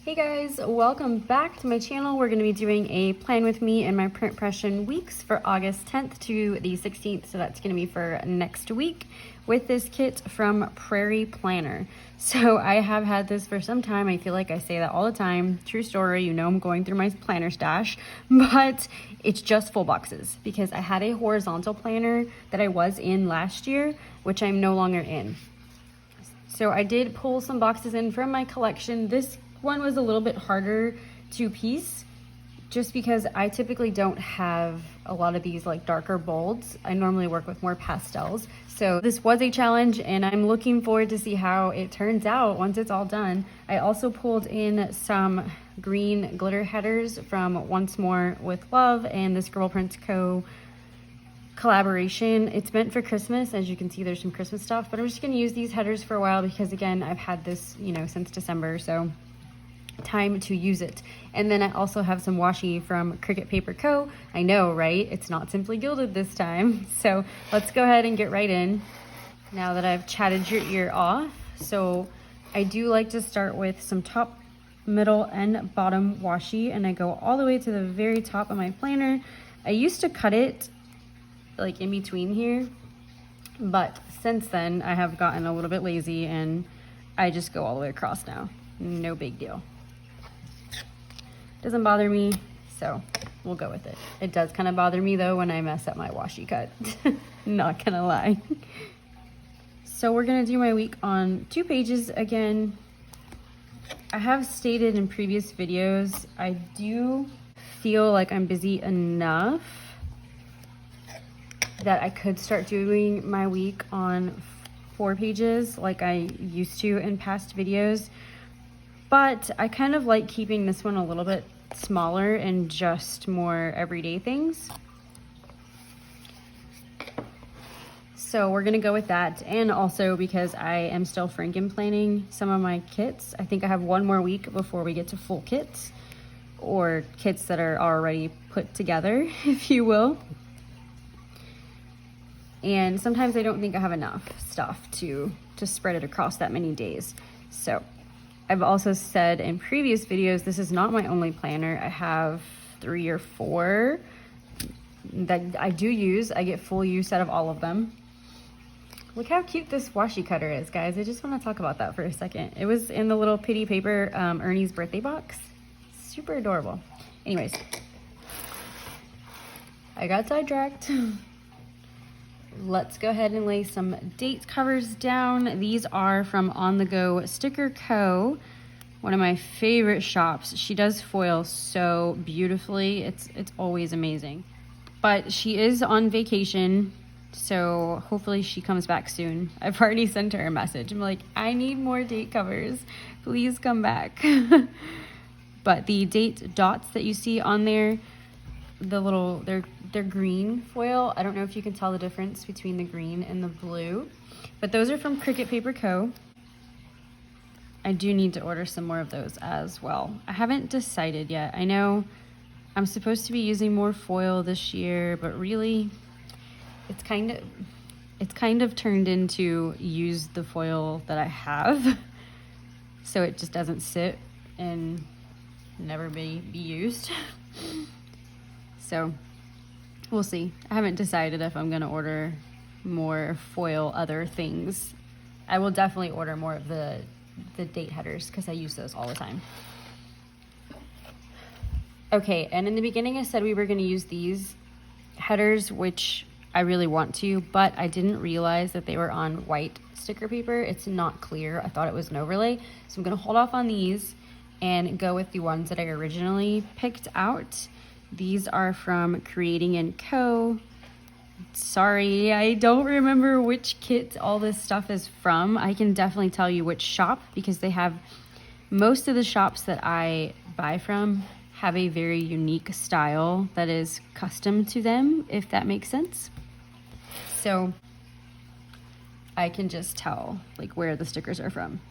Hey guys, welcome back to my channel. We're going to be doing a plan with me and my print impression weeks for August 10th to the 16th. So that's going to be for next week with this kit from Prairie Planner. So I have had this for some time. I feel like I say that all the time. True story, you know I'm going through my planner stash, but it's just full boxes because I had a horizontal planner that I was in last year, which I'm no longer in. So I did pull some boxes in from my collection. This one was a little bit harder to piece just because I typically don't have a lot of these like darker bolds. I normally work with more pastels. So this was a challenge and I'm looking forward to see how it turns out once it's all done. I also pulled in some green glitter headers from Once More with Love and this Girl Prints Co. collaboration. It's meant for Christmas. As you can see, there's some Christmas stuff, but I'm just gonna use these headers for a while because again, I've had this, since December, so time to use it. And then I also have some washi from Cricut Paper Co. I know, right? It's not simply gilded this time. So let's go ahead and get right in now that I've chatted your ear off. So I do like to start with some top, middle, and bottom washi, and I go all the way to the very top of my planner. I used to cut it like in between here, but since then I have gotten a little bit lazy and I just go all the way across now. No big deal. Doesn't bother me, so we'll go with it. It does kind of bother me though when I mess up my washi cut. Not gonna lie. So we're gonna do my week on 2 pages again. I have stated in previous videos, I do feel like I'm busy enough that I could start doing my week on 4 pages like I used to in past videos. But I kind of like keeping this one a little bit smaller and just more everyday things. So we're gonna go with that. And also because I am still Franken planning some of my kits. I think I have 1 more week before we get to full kits, or kits that are already put together, if you will. And sometimes I don't think I have enough stuff to spread it across that many days. So I've also said in previous videos, this is not my only planner. I have 3 or 4 that I do use. I get full use out of all of them. Look how cute this washi cutter is, guys. I just want to talk about that for a second. It was in the little Pittie paper Ernie's birthday box. Super adorable. Anyways, I got sidetracked. Let's go ahead and lay some date covers down. These are from On The Go Sticker Co., one of my favorite shops. She does foil so beautifully. It's always amazing. But she is on vacation, so hopefully she comes back soon. I've already sent her a message. I'm like, I need more date covers. Please come back. But the date dots that you see on there, the little, they're green foil. I don't know if you can tell the difference between the green and the blue, but those are from Cricut Paper Co. I do need to order some more of those as well. I haven't decided yet. I know I'm supposed to be using more foil this year, but really it's kind of turned into use the foil that I have. So it just doesn't sit and never be used. So we'll see. I haven't decided if I'm gonna order more foil other things. I will definitely order more of the date headers because I use those all the time. Okay, and in the beginning I said we were gonna use these headers, which I really want to, but I didn't realize that they were on white sticker paper. It's not clear. I thought it was an overlay. So I'm gonna hold off on these and go with the ones that I originally picked out. These are from Creating & Co. Sorry, I don't remember which kit all this stuff is from. I can definitely tell you which shop because they have, most of the shops that I buy from have a very unique style that is custom to them, if that makes sense. So I can just tell like where the stickers are from.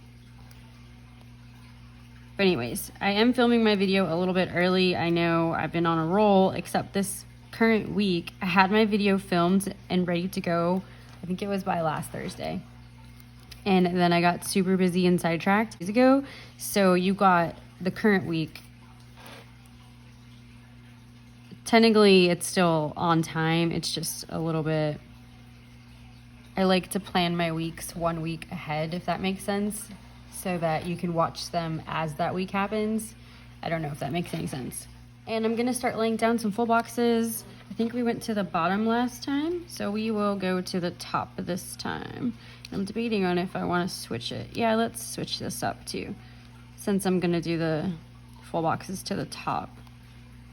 But anyways, I am filming my video a little bit early. I know I've been on a roll, except this current week, I had my video filmed and ready to go. I think it was by last Thursday. And then I got super busy and sidetracked days ago. So you got the current week, technically it's still on time. It's just a little bit, I like to plan my weeks 1 week ahead, if that makes sense, so that you can watch them as that week happens. I don't know if that makes any sense. And I'm gonna start laying down some full boxes. I think we went to the bottom last time, so we will go to the top this time. I'm debating on if I want to switch it. Yeah, let's switch this up too. Since I'm gonna do the full boxes to the top,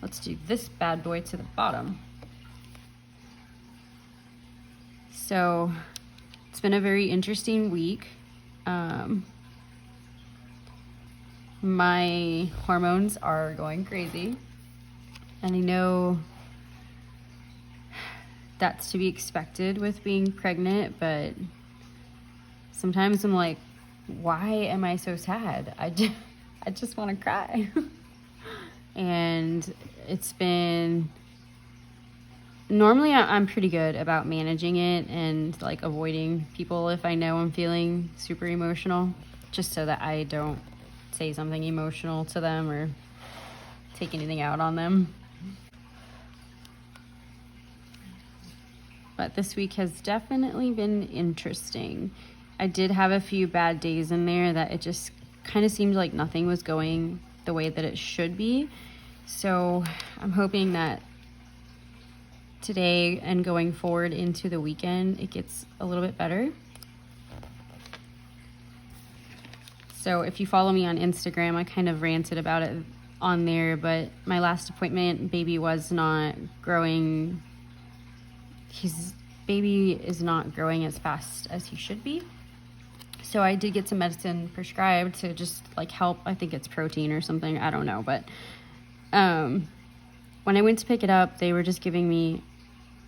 let's do this bad boy to the bottom. So it's been a very interesting week. My hormones are going crazy, and I know that's to be expected with being pregnant, but sometimes I'm like, why am I so sad? I just want to cry. And it's been, normally I'm pretty good about managing it and like avoiding people if I know I'm feeling super emotional, just so that I don't say something emotional to them or take anything out on them. But this week has definitely been interesting. I did have a few bad days in there that it just kind of seemed like nothing was going the way that it should be. So I'm hoping that today and going forward into the weekend, it gets a little bit better. So if you follow me on Instagram, I kind of ranted about it on there, but my last appointment, baby was not growing. His baby is not growing as fast as he should be. So I did get some medicine prescribed to just like help. I think it's protein or something. I don't know. But when I went to pick it up, they were just giving me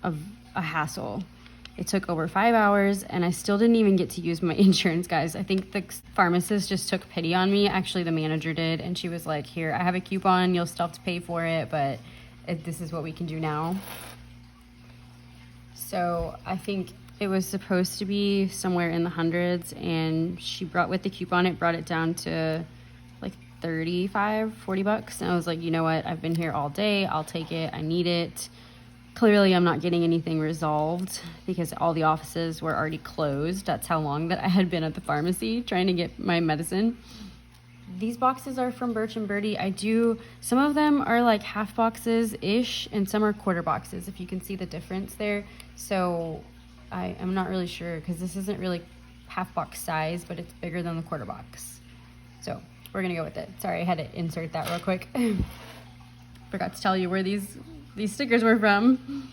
a hassle. It took over 5 hours, and I still didn't even get to use my insurance, guys. I think the pharmacist just took pity on me. Actually, the manager did, and she was like, here, I have a coupon. You'll still have to pay for it, but this is what we can do now. So I think it was supposed to be somewhere in the hundreds, and she brought, with the coupon, it brought it down to like 35, 40 bucks. And I was like, you know what? I've been here all day. I'll take it. I need it. Clearly, I'm not getting anything resolved because all the offices were already closed. That's how long that I had been at the pharmacy trying to get my medicine. These boxes are from Birch and Birdie. Some of them are like half boxes-ish, and some are quarter boxes, if you can see the difference there. So I'm not really sure, because this isn't really half box size, but it's bigger than the quarter box. So we're gonna go with it. Sorry, I had to insert that real quick. Forgot to tell you where these stickers were from.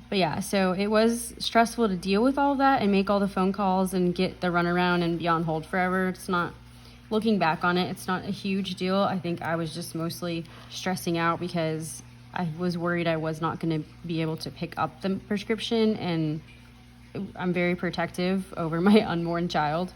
But yeah, so it was stressful to deal with all of that and make all the phone calls and get the runaround and be on hold forever. It's not, looking back on it, it's not a huge deal. I think I was just mostly stressing out because I was worried I was not going to be able to pick up the prescription, and I'm very protective over my unborn child.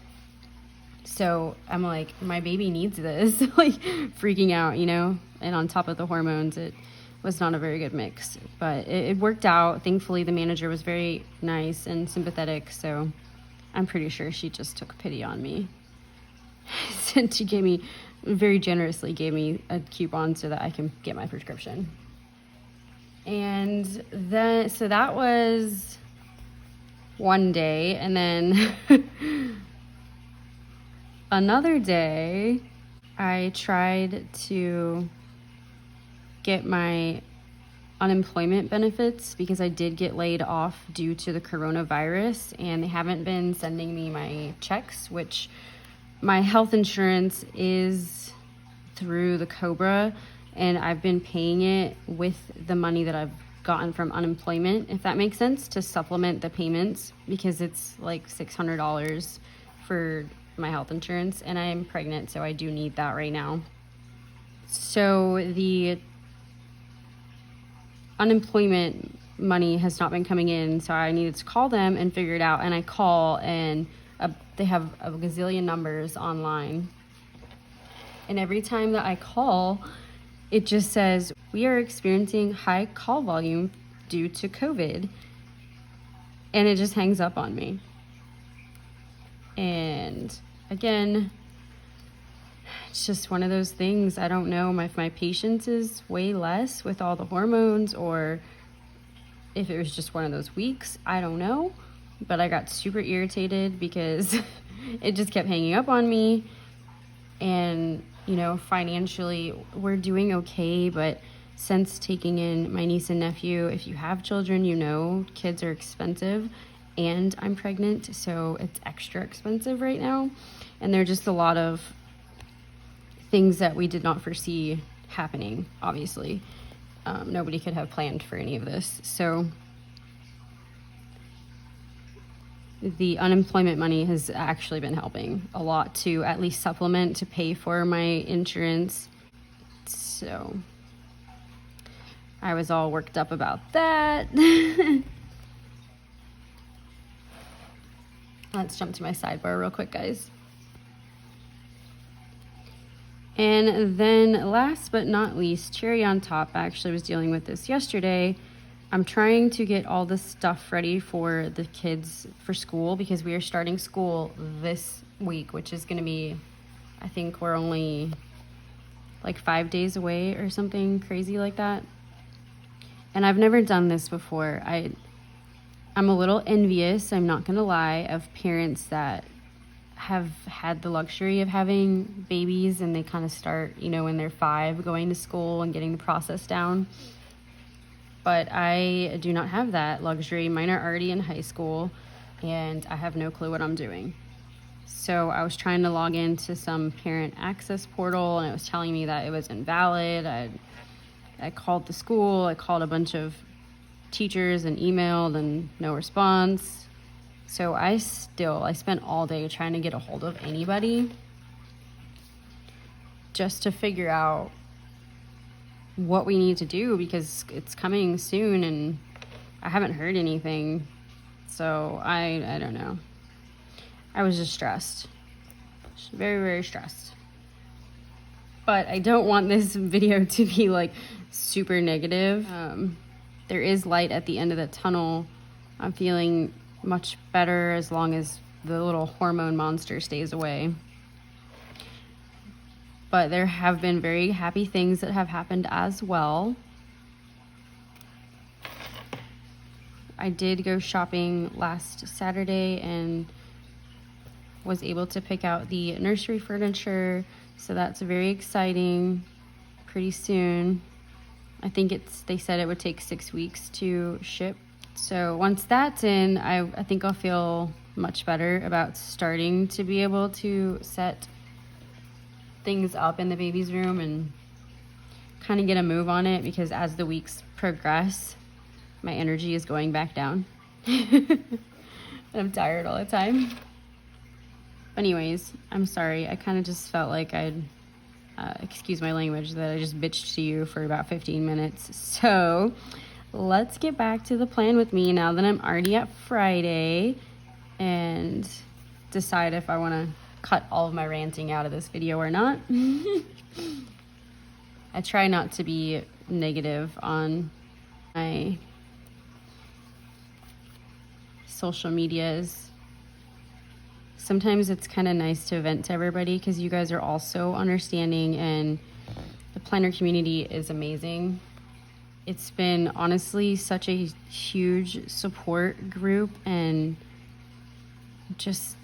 So I'm like, my baby needs this, like freaking out, you know, and on top of the hormones, it was not a very good mix, but it worked out. Thankfully, the manager was very nice and sympathetic, so I'm pretty sure she just took pity on me. And she very generously gave me a coupon so that I can get my prescription. And then, so that was one day, and then another day, I tried to get my unemployment benefits because I did get laid off due to the coronavirus, and they haven't been sending me my checks, which my health insurance is through the COBRA, and I've been paying it with the money that I've gotten from unemployment, if that makes sense, to supplement the payments, because it's like $600 for my health insurance, and I am pregnant, so I do need that right now. So the unemployment money has not been coming in, so I needed to call them and figure it out. And I call, and they have a gazillion numbers online, and every time that I call, it just says, we are experiencing high call volume due to COVID, and it just hangs up on me. And again, it's just one of those things. I don't know if my patience is way less with all the hormones, or if it was just one of those weeks. I don't know. But I got super irritated because it just kept hanging up on me. And, you know, financially, we're doing okay. But since taking in my niece and nephew, if you have children, you know, kids are expensive. And I'm pregnant, so it's extra expensive right now. And there are just a lot of things that we did not foresee happening, obviously. Nobody could have planned for any of this. So the unemployment money has actually been helping a lot to at least supplement, to pay for my insurance. So I was all worked up about that. Let's jump to my sidebar real quick, guys. And then last but not least, cherry on top, I actually was dealing with this yesterday. I'm trying to get all the stuff ready for the kids for school, because we are starting school this week, which is going to be, I think we're only like 5 days away or something crazy like that. And I've never done this before. I'm a little envious, I'm not going to lie, of parents that have had the luxury of having babies and they kind of start, you know, when they're 5, going to school and getting the process down. But I do not have that luxury. Mine are already in high school and I have no clue what I'm doing. So I was trying to log into some parent access portal and it was telling me that it was invalid. I called the school, I called a bunch of teachers and emailed, and no response. So I spent all day trying to get a hold of anybody just to figure out what we need to do, because it's coming soon and I haven't heard anything. So I don't know. I was just stressed. Very, very stressed. But I don't want this video to be like super negative. There is light at the end of the tunnel. I'm feeling much better as long as the little hormone monster stays away. But there have been very happy things that have happened as well. I did go shopping last Saturday and was able to pick out the nursery furniture, so that's very exciting. Pretty soon. I think they said it would take 6 weeks to ship. So once that's in, I think I'll feel much better about starting to be able to set things up in the baby's room and kind of get a move on it, because as the weeks progress, my energy is going back down. And I'm tired all the time. But anyways, I'm sorry. I kind of just felt like I'd excuse my language, that I just bitched to you for about 15 minutes. So let's get back to the plan with me now that I'm already at Friday, and decide if I want to cut all of my ranting out of this video or not. I try not to be negative on my social medias. Sometimes it's kind of nice to vent to everybody, because you guys are all so understanding and the planner community is amazing. It's been honestly such a huge support group and just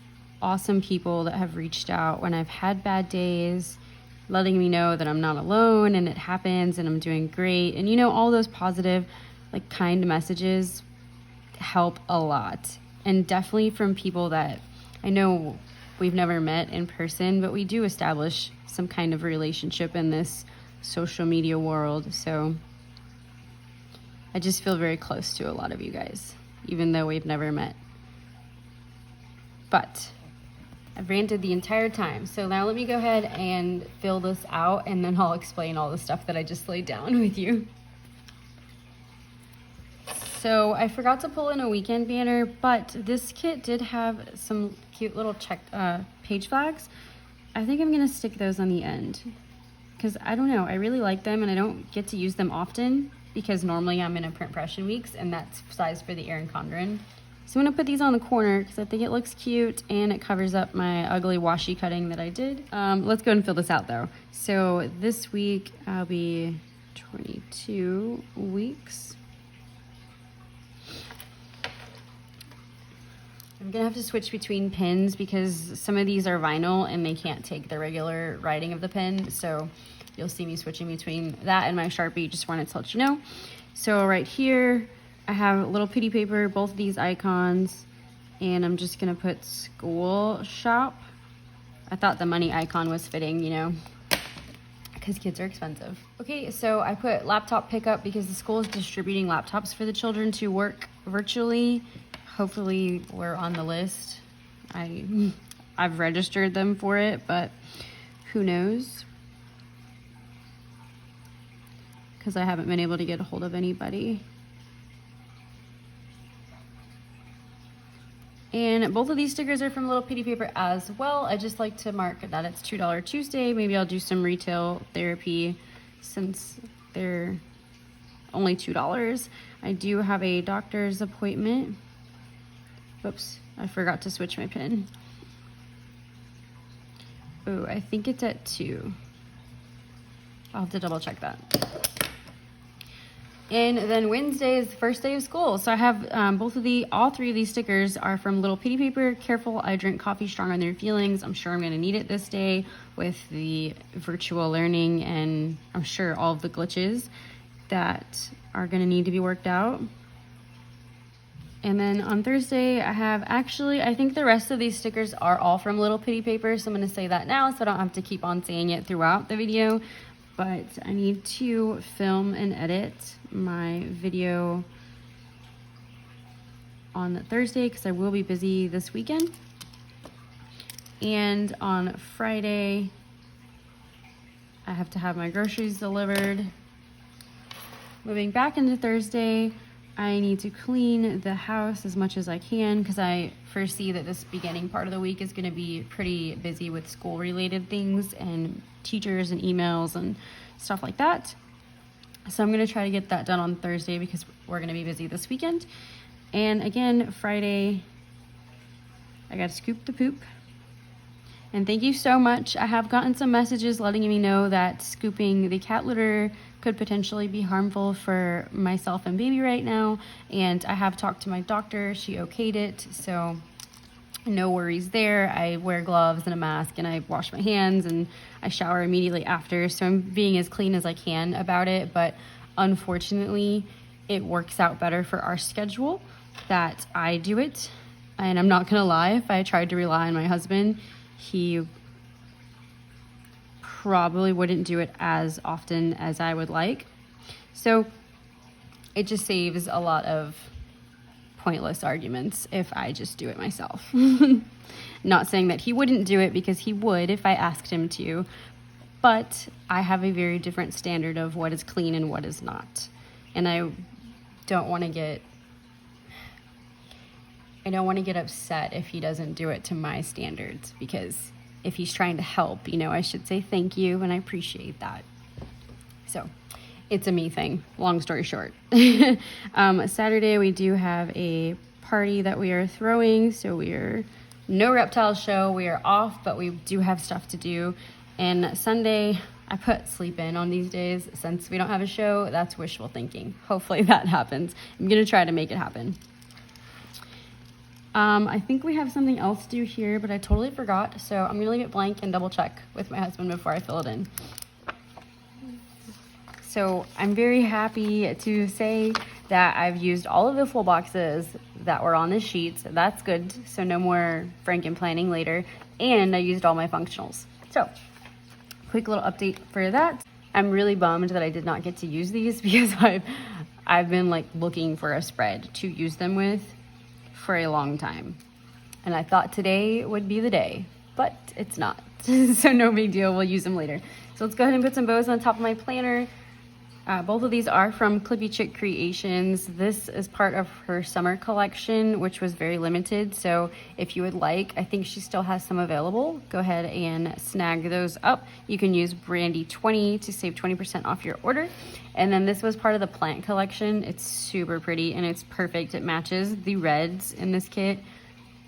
awesome people that have reached out when I've had bad days, letting me know that I'm not alone and it happens and I'm doing great. And you know, all those positive, like, kind messages help a lot. And definitely from people that I know we've never met in person, but we do establish some kind of relationship in this social media world. So I just feel very close to a lot of you guys, even though we've never met. But I've ranted the entire time. So now let me go ahead and fill this out, and then I'll explain all the stuff that I just laid down with you. So I forgot to pull in a weekend banner, but this kit did have some cute little page flags. I think I'm gonna stick those on the end, because I don't know, I really like them and I don't get to use them often, because normally I'm in a print pression weeks and that's sized for the Erin Condren. So I'm gonna put these on the corner because I think it looks cute and it covers up my ugly washi cutting that I did. Let's go and fill this out though. So this week I'll be 22 weeks. I'm gonna have to switch between pens because some of these are vinyl and they can't take the regular writing of the pen. So you'll see me switching between that and my Sharpie. Just wanted to let you know. So right here, I have a little Pittie paper, both of these icons, and I'm just gonna put school shop. I thought the money icon was fitting, you know, because kids are expensive. Okay, so I put laptop pickup because the school is distributing laptops for the children to work virtually. Hopefully we're on the list. I've registered them for it, but who knows? Because I haven't been able to get a hold of anybody. And both of these stickers are from Little Pittie Paper as well. I just like to mark that it's $2 Tuesday. Maybe I'll do some retail therapy since they're only $2. I do have a doctor's appointment. Whoops, I forgot to switch my pen. Oh, I think it's at 2. I'll have to double check that. And then Wednesday is the first day of school. So I have all three of these stickers are from Little Pittie Paper. Careful, I drink coffee strong on their feelings. I'm sure I'm gonna need it this day with the virtual learning and I'm sure all of the glitches that are gonna need to be worked out. And then on Thursday, I think the rest of these stickers are all from Little Pittie Paper. So I'm gonna say that now so I don't have to keep on saying it throughout the video. But I need to film and edit my video on Thursday because I will be busy this weekend. And on Friday, I have to have my groceries delivered. Moving back into Thursday, I need to clean the house as much as I can because I foresee that this beginning part of the week is going to be pretty busy with school related things and teachers and emails and stuff like that. So I'm going to try to get that done on Thursday because we're going to be busy this weekend. And again, Friday, I got to scoop the poop. And thank you so much. I have gotten some messages letting me know that scooping the cat litter could potentially be harmful for myself and baby right now. And I have talked to my doctor. She okayed it. So no worries there. I wear gloves and a mask and I wash my hands and I shower immediately after. So I'm being as clean as I can about it. But unfortunately, it works out better for our schedule that I do it. And I'm not gonna lie, if I tried to rely on my husband, he probably wouldn't do it as often as I would like. So it just saves a lot of pointless arguments if I just do it myself. Not saying that he wouldn't do it because he would if I asked him to, but I have a very different standard of what is clean and what is not. And I don't want to get upset if he doesn't do it to my standards, because if he's trying to help, you know, I should say thank you and I appreciate that. So it's a me thing, long story short. Saturday we do have a party that we are throwing, so we are no reptile show, we are off, but we do have stuff to do. And Sunday I put sleep in on these days since we don't have a show. That's wishful thinking. Hopefully that happens. I'm gonna try to make it happen. I think we have something else to do here, but I totally forgot. So I'm gonna leave it blank and double check with my husband before I fill it in. So I'm very happy to say that I've used all of the full boxes that were on the sheets. That's good. So no more Franken planning later. And I used all my functionals. So quick little update for that. I'm really bummed that I did not get to use these because I've been like looking for a spread to use them with for a long time. And I thought today would be the day, but it's not. So no big deal, we'll use them later. So let's go ahead and put some bows on top of my planner. Both of these are from Clippy Chick Creations. This is part of her summer collection, which was very limited. So if you would like, I think she still has some available. Go ahead and snag those up. You can use Brandi 20 to save 20% off your order. And then this was part of the plant collection. It's super pretty and it's perfect. It matches the reds in this kit.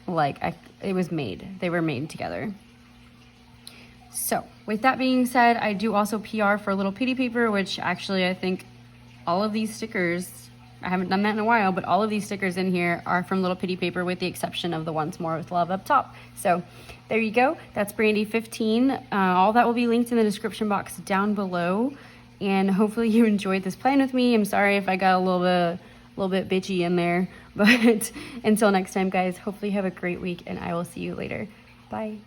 Like it was made. They were made together. So with that being said, I do also PR for a little Pittie paper, which actually I think all of these stickers, I haven't done that in a while, but all of these stickers in here are from little Pittie paper with the exception of the Once More with Love up top. So there you go. That's Brandi 15. All that will be linked in the description box down below. And hopefully you enjoyed this plan with me. I'm sorry if I got a little bit bitchy in there, but until next time, guys, hopefully you have a great week and I will see you later. Bye.